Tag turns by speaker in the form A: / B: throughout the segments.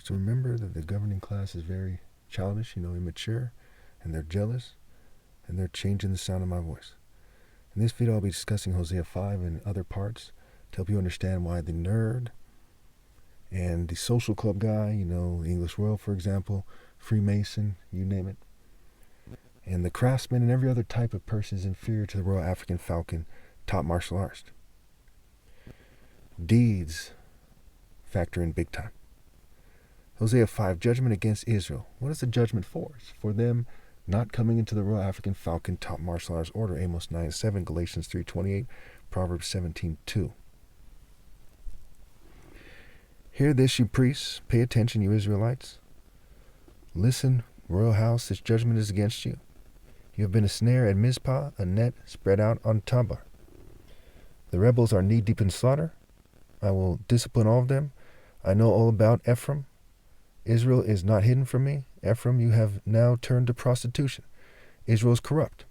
A: So remember that the governing class is very childish, immature, and they're jealous, and they're changing the sound of my voice. In this video, I'll be discussing Hosea 5 and other parts to help you understand why the nerd and the social club guy, the English Royal, for example, Freemason, you name it, and the craftsman and every other type of person is inferior to the Royal African Falcon, top martial artist. Deeds factor in big time. Hosea 5, judgment against Israel. What is the judgment for? It's for them not coming into the Royal African Falcon, top martial arts order. Amos 9:7, Galatians 3:28, Proverbs 17:2. Hear this, you priests. Pay attention, you Israelites. Listen, royal house, this judgment is against you. You have been a snare at Mizpah, a net spread out on Tabor. The rebels are knee-deep in slaughter. I will discipline all of them. I know all about Ephraim. Israel is not hidden from me. Ephraim, you have now turned to prostitution. Israel is corrupt.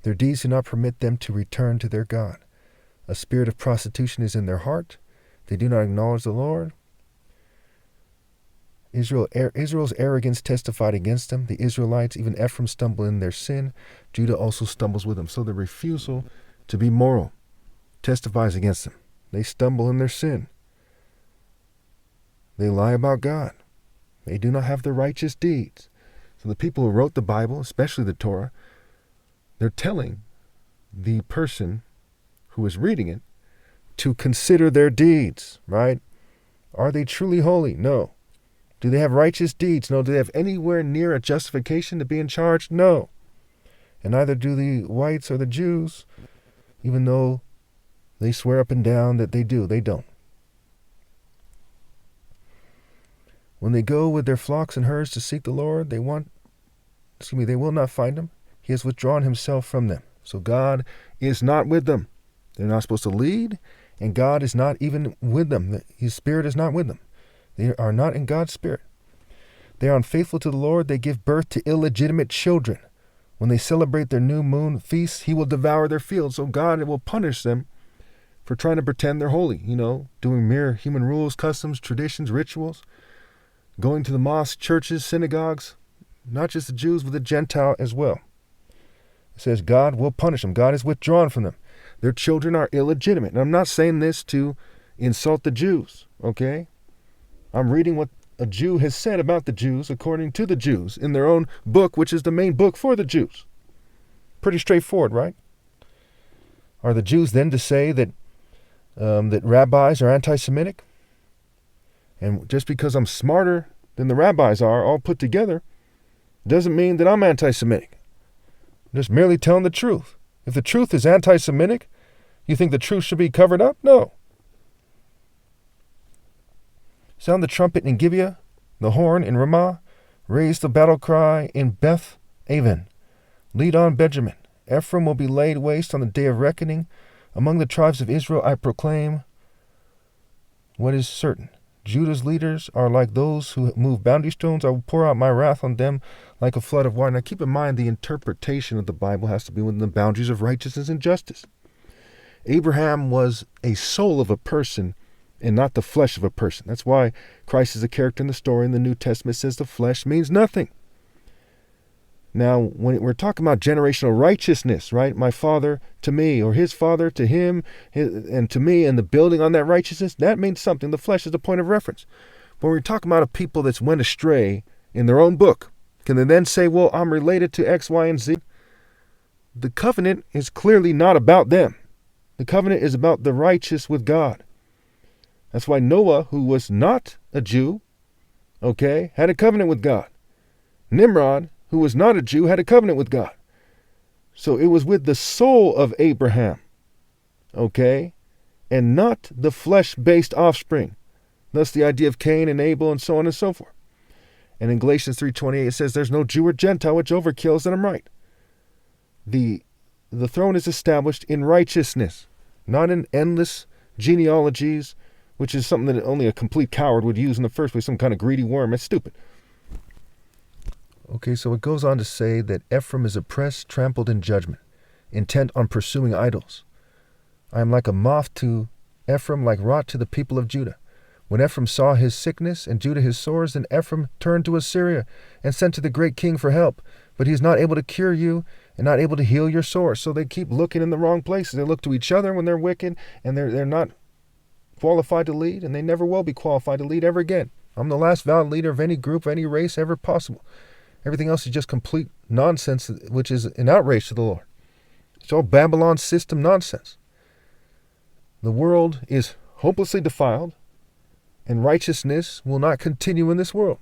A: Their deeds do not permit them to return to their God. A spirit of prostitution is in their heart. They do not acknowledge the Lord. Israel's arrogance testified against them. The Israelites, even Ephraim, stumble in their sin. Judah also stumbles with them. So the refusal to be moral testifies against them. They stumble in their sin. They lie about God. They do not have the righteous deeds. So the people who wrote the Bible, especially the Torah, they're telling the person who is reading it to consider their deeds, right? Are they truly holy? No. Do they have righteous deeds? No. Do they have anywhere near a justification to be in charge? No. And neither do the whites or the Jews, even though they swear up and down that they do. They don't. When they go with their flocks and herds to seek the Lord, they will not find him. He has withdrawn himself from them. So God is not with them. They're not supposed to lead, and God is not even with them. His spirit is not with them. They are not in God's spirit. They are unfaithful to the Lord. They give birth to illegitimate children. When they celebrate their new moon feasts, he will devour their fields. So God will punish them for trying to pretend they're holy, doing mere human rules, customs, traditions, rituals, going to the mosques, churches, synagogues, not just the Jews, but the Gentile as well. It says God will punish them. God is withdrawn from them. Their children are illegitimate. And I'm not saying this to insult the Jews, okay? I'm reading what a Jew has said about the Jews according to the Jews in their own book, which is the main book for the Jews. Pretty straightforward, right? Are the Jews then to say that that rabbis are anti-Semitic? And just because I'm smarter than the rabbis are, all put together, doesn't mean that I'm anti-Semitic. I'm just merely telling the truth. If the truth is anti-Semitic, you think the truth should be covered up? No. Sound the trumpet in Gibeah, the horn in Ramah, raise the battle cry in Beth Aven. Lead on Benjamin. Ephraim will be laid waste on the day of reckoning. Among the tribes of Israel I proclaim what is certain. Judah's leaders are like those who move boundary stones. I will pour out my wrath on them like a flood of water. Now keep in mind the interpretation of the Bible has to be within the boundaries of righteousness and justice. Abraham was a soul of a person and not the flesh of a person. That's why Christ is a character in the story in the New Testament says the flesh means nothing. Now, when we're talking about generational righteousness, right? My father to me, or his father to him, and to me, and the building on that righteousness, that means something. The flesh is the point of reference. But when we're talking about a people that's went astray in their own book, can they then say, well, I'm related to X, Y, and Z? The covenant is clearly not about them. The covenant is about the righteous with God. That's why Noah, who was not a Jew, had a covenant with God. Nimrod, who was not a Jew, had a covenant with God. So it was with the soul of Abraham, and not the flesh-based offspring. Thus the idea of Cain and Abel and so on and so forth. And in Galatians 3:28 it says, there's no Jew or Gentile, which overkills, and I'm right. The throne is established in righteousness, not in endless genealogies, which is something that only a complete coward would use in the first place, some kind of greedy worm. It's stupid. Okay, so it goes on to say that Ephraim is oppressed, trampled in judgment, intent on pursuing idols. I am like a moth to Ephraim, like rot to the people of Judah. When Ephraim saw his sickness and Judah his sores, then Ephraim turned to Assyria and sent to the great king for help. But he is not able to cure you and not able to heal your sores. So they keep looking in the wrong places. They look to each other when they're wicked, and they're not qualified to lead, and they never will be qualified to lead ever again. I'm the last valid leader of any group, any race ever possible. Everything else is just complete nonsense, which is an outrage to the Lord. It's all Babylon system nonsense. The world is hopelessly defiled, and righteousness will not continue in this world.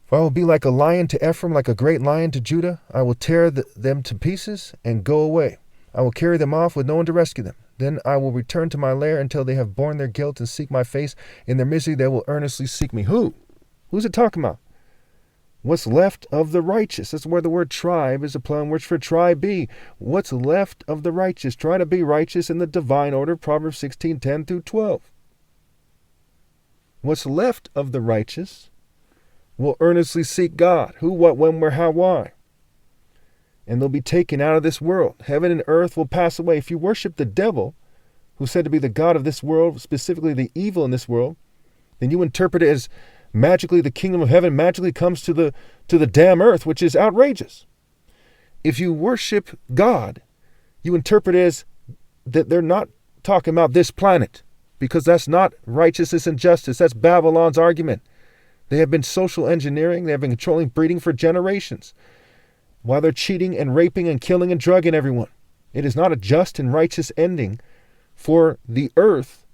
A: For I will be like a lion to Ephraim, like a great lion to Judah. I will tear them to pieces and go away. I will carry them off with no one to rescue them. Then I will return to my lair until they have borne their guilt and seek my face. In their misery they will earnestly seek me. Who? Who's it talking about? What's left of the righteous. That's where the word tribe is a play on words for tribe be. What's left of the righteous. Try to be righteous in the divine order. Proverbs 16:10 through 12. What's left of the righteous will earnestly seek God. Who, what, when, where, how, why. And they'll be taken out of this world. Heaven and earth will pass away. If you worship the devil, who's said to be the god of this world, specifically the evil in this world, then you interpret it as magically the kingdom of heaven magically comes to the damn earth, which is outrageous. If you worship God, you interpret it as that they're not talking about this planet, because that's not righteousness and justice. That's Babylon's argument. They have been social engineering. They have been controlling breeding for generations, while they're cheating and raping and killing and drugging everyone. It is not a just and righteous ending for the earth,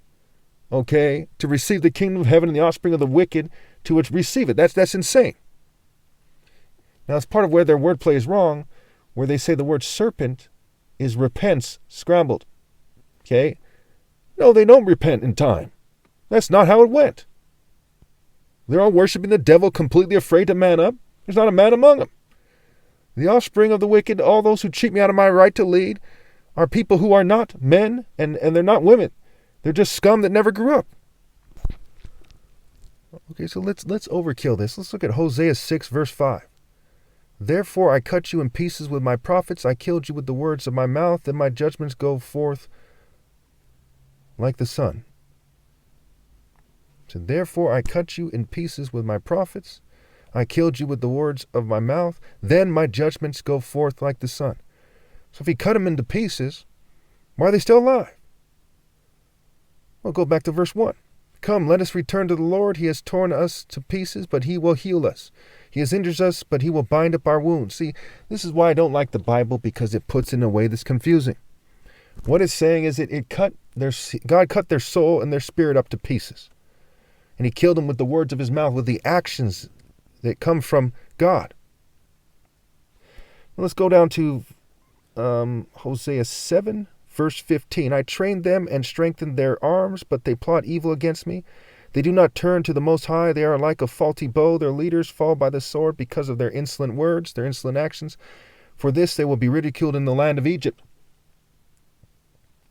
A: okay, to receive the kingdom of heaven and the offspring of the wicked to receive it. That's insane. Now, it's part of where their wordplay is wrong, where they say the word serpent is repents scrambled. Okay? No, they don't repent in time. That's not how it went. They're all worshiping the devil, completely afraid to man up. There's not a man among them. The offspring of the wicked, all those who cheat me out of my right to lead, are people who are not men, and they're not women. They're just scum that never grew up. Okay, so let's overkill this. Let's look at Hosea 6, verse 5. Therefore I cut you in pieces with my prophets. I killed you with the words of my mouth, and my judgments go forth like the sun. So therefore I cut you in pieces with my prophets. I killed you with the words of my mouth. Then my judgments go forth like the sun. So if he cut them into pieces, why are they still alive? Well, go back to verse 1. Come, let us return to the Lord. He has torn us to pieces, but he will heal us. He has injured us, but he will bind up our wounds. See, this is why I don't like the Bible, because it puts in a way that's confusing. What it's saying is God cut their soul and their spirit up to pieces. And he killed them with the words of his mouth, with the actions that come from God. Well, let's go down to Hosea 7, verse 15. I trained them and strengthened their arms, but they plot evil against me. They do not turn to the Most High. They are like a faulty bow. Their leaders fall by the sword because of their insolent words, their insolent actions. For this they will be ridiculed in the land of Egypt.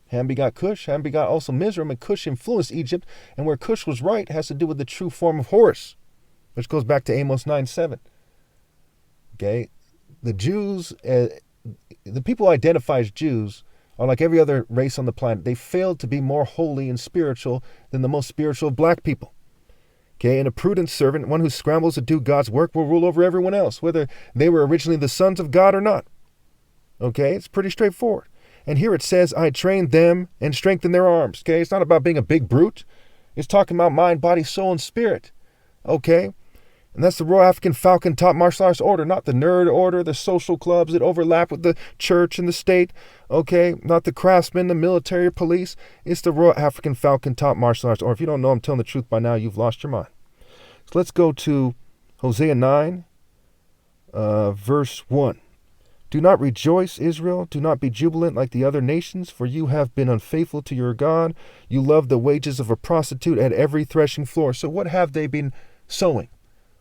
A: Ham begot Cush. Ham begot also Mizraim, and Cush influenced Egypt. And where Cush was right has to do with the true form of Horus, which goes back to Amos 9:7. Okay, the Jews, the people who identify as Jews, are like every other race on the planet. They failed to be more holy and spiritual than the most spiritual of black people. Okay, and a prudent servant, one who scrambles to do God's work, will rule over everyone else, whether they were originally the sons of God or not. Okay, it's pretty straightforward. And here it says, I trained them and strengthened their arms. Okay, it's not about being a big brute. It's talking about mind, body, soul, and spirit. Okay, and that's the Royal African Falcon Top Martial Arts Order, not the nerd order, the social clubs that overlap with the church and the state. Okay, not the craftsmen, the military or police. It's the Royal African Falcon Top Martial Arts Order. If you don't know I'm telling the truth by now, you've lost your mind. So let's go to Hosea 9, verse 1. Do not rejoice, Israel. Do not be jubilant like the other nations, for you have been unfaithful to your God. You love the wages of a prostitute at every threshing floor. So what have they been sowing?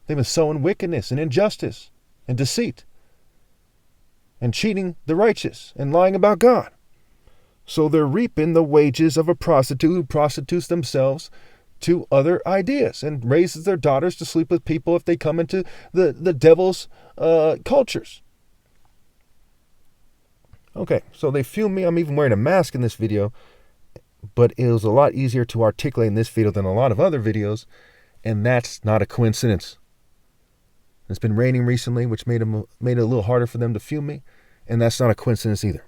A: They've been sowing wickedness and injustice and deceit and cheating the righteous and lying about God. So they're reaping the wages of a prostitute who prostitutes themselves to other ideas and raises their daughters to sleep with people if they come into the devil's cultures. Okay, so they filmed me. I'm even wearing a mask in this video, but it was a lot easier to articulate in this video than a lot of other videos, and that's not a coincidence. It's been raining recently, which made it a little harder for them to film me, and that's not a coincidence either.